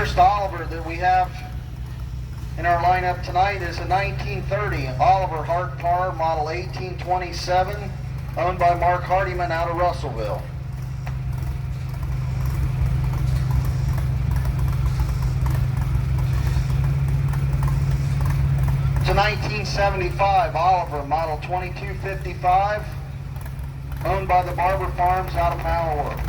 first Oliver that we have in our lineup tonight is a 1930 Oliver Hart car, model 1827, owned by Mark Hardiman out of Russellville. It's a 1975 Oliver, model 2255, owned by the Barber Farms out of Mount Orab.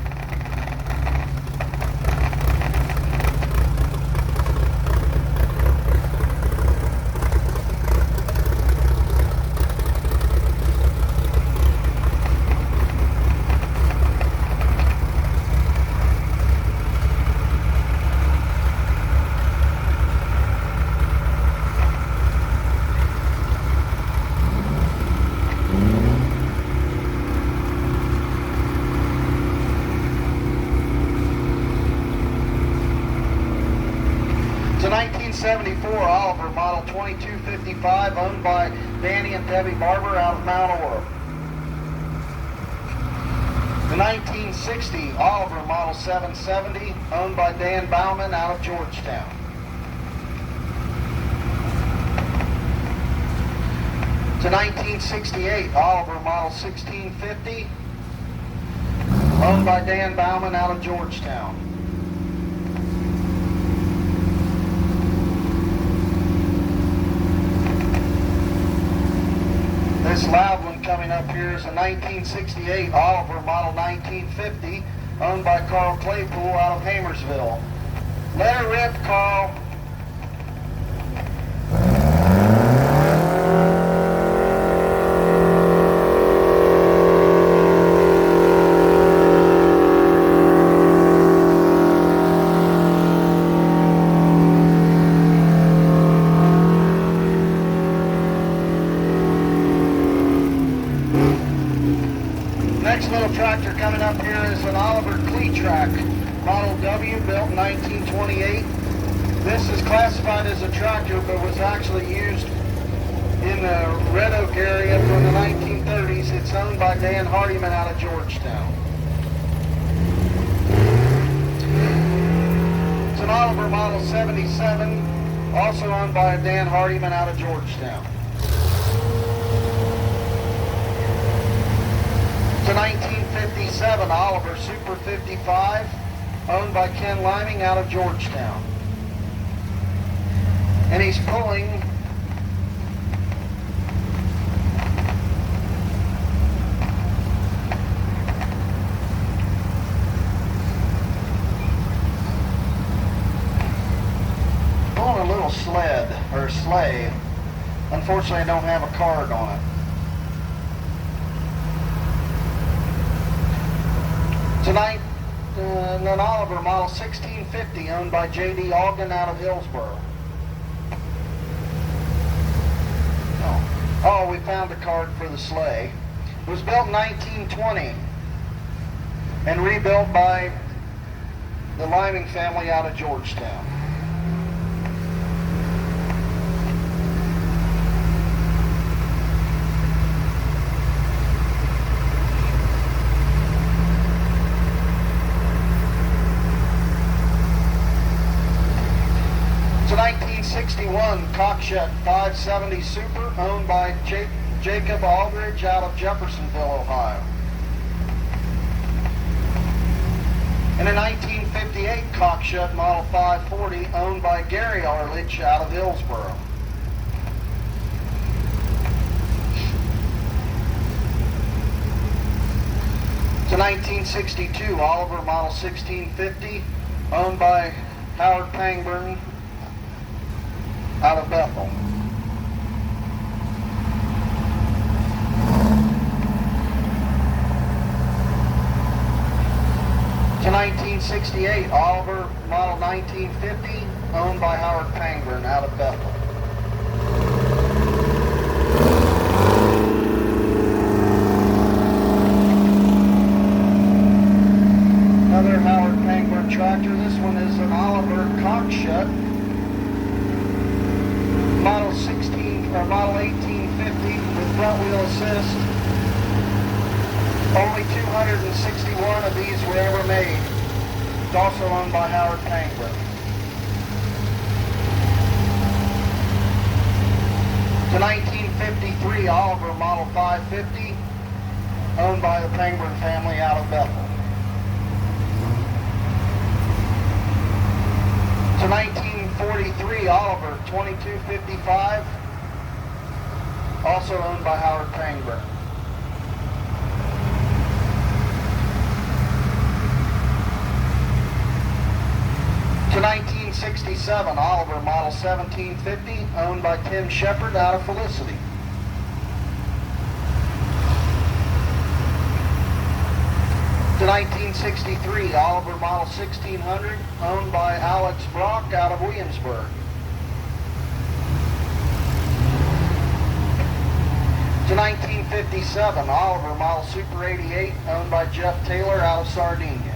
It's a 1974 Oliver, model 2255, owned by Danny and Debbie Barber out of Mount Orab. The 1960 Oliver, model 770, owned by Dan Bauman out of Georgetown. It's a 1968 Oliver, model 1650, owned by Dan Bauman out of Georgetown. This loud one coming up here is a 1968 Oliver, model 1950, owned by Carl Claypool out of Hamersville. Let her rip, Carl. Next little tractor coming up here is an Oliver Cleatrack, model W, built in 1928. This is classified as a tractor, but was actually used in the Red Oak area from the 1930s. It's owned by Dan Hardiman out of Georgetown. It's an Oliver model 77, also owned by Dan Hardiman out of Georgetown. It's a 1957 Oliver Super 55, owned by Ken Liming out of Georgetown. And he's pulling a little sled, or sleigh. Unfortunately, I don't have a card on it. Tonight, an Oliver model 1650, owned by J.D. Ogden out of Hillsboro. Oh, we found a card for the sleigh. It was built in 1920 and rebuilt by the Liming family out of Georgetown. It's a 1961 Cockshutt 570 Super, owned by Jacob Aldridge out of Jeffersonville, Ohio. And a 1958 Cockshutt model 540, owned by Gary Arledge out of Hillsboro. It's a 1962 Oliver model 1650, owned by Howard Pangburn out of Bethel. It's a 1968 Oliver model 1950, owned by Howard Pangburn out of Bethel. Another Howard Pangburn tractor. This one is an Oliver Cockshutt, model 1850 with front wheel assist. Only 261 of these were ever made. It's also owned by Howard Pangburn. It's a 1953 Oliver Model 550, owned by the Pangburn family out of Bethel. It's a 1943 Oliver 2255, also owned by Howard Pangburn. It's a 1967 Oliver Model 1750, owned by Tim Shepard out of Felicity. It's a 1963 Oliver Model 1600, owned by Alex Brock out of Williamsburg. It's a 1957 Oliver Model Super 88, owned by Jeff Taylor out of Sardinia.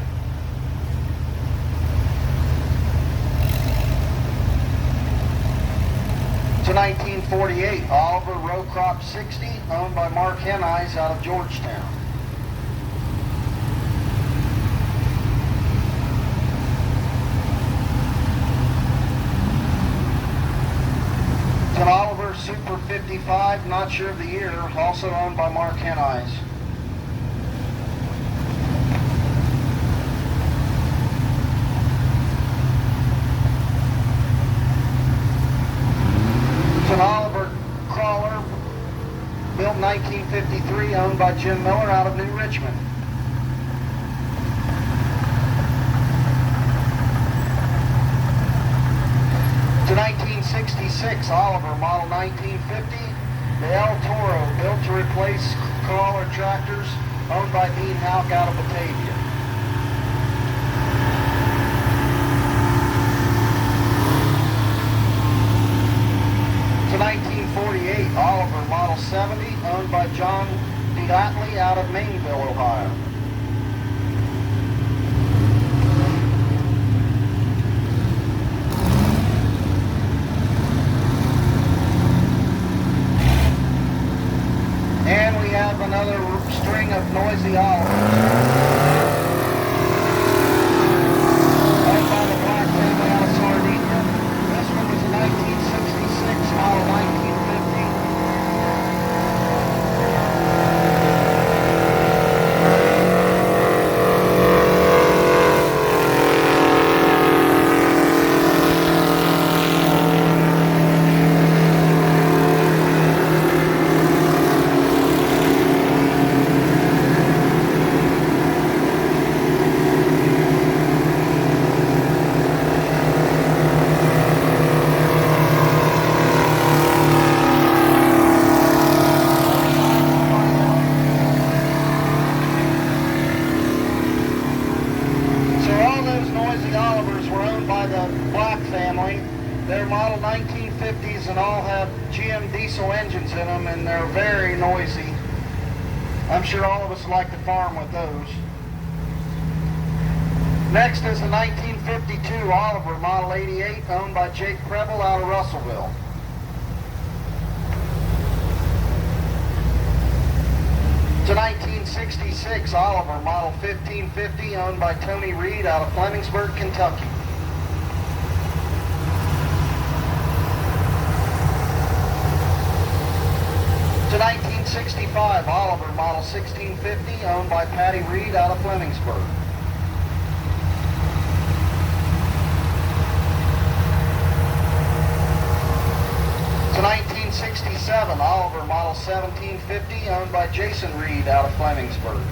It's a 1948 Oliver Row Crop 60, owned by Mark Hennies out of Georgetown. It's an Oliver Super 55, not sure of the year, also owned by Mark Hennies. It's an Oliver Crawler, built in 1953, owned by Jim Miller out of New Richmond. It's a 1966 Oliver Model 1950, the El Toro, built to replace crawler tractors, owned by Dean Houck out of Batavia. It's a 1948 Oliver Model 70, owned by John DeAtley out of Maineville, Ohio. And we have another string of noisy Olivers. Owned by the Black family out of Sardinia. This one was a 1966 Model 1950. They're model 1950s and all have GM diesel engines in them, and they're very noisy. I'm sure all of us like to farm with those. Next is a 1952 Oliver Model 88, owned by Jake Preble out of Russellville. It's a 1966 Oliver Model 1550, owned by Tony Reed out of Flemingsburg, Kentucky. It's a 1965 Oliver Model 1650, owned by Patty Reed out of Flemingsburg. It's a 1967 Oliver Model 1750, owned by Jason Reed out of Flemingsburg.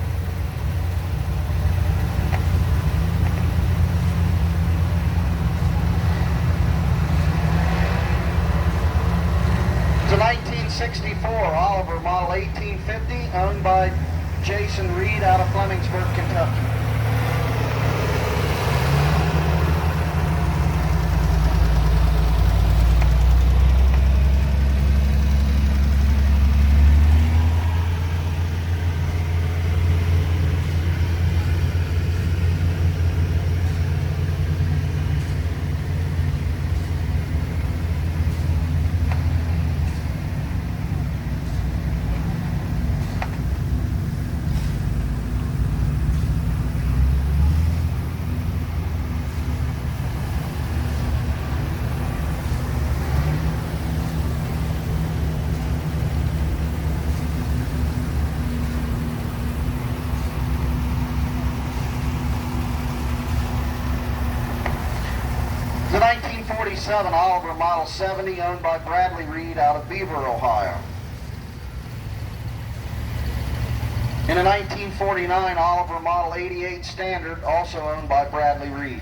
It's a 1964 Oliver Model 1850, owned by Jason Reed out of Flemingsburg, Kentucky. The 1947 Oliver Model 70 owned by Bradley Reed out of Beaver, Ohio. In a 1949 Oliver Model 88 Standard, also owned by Bradley Reed.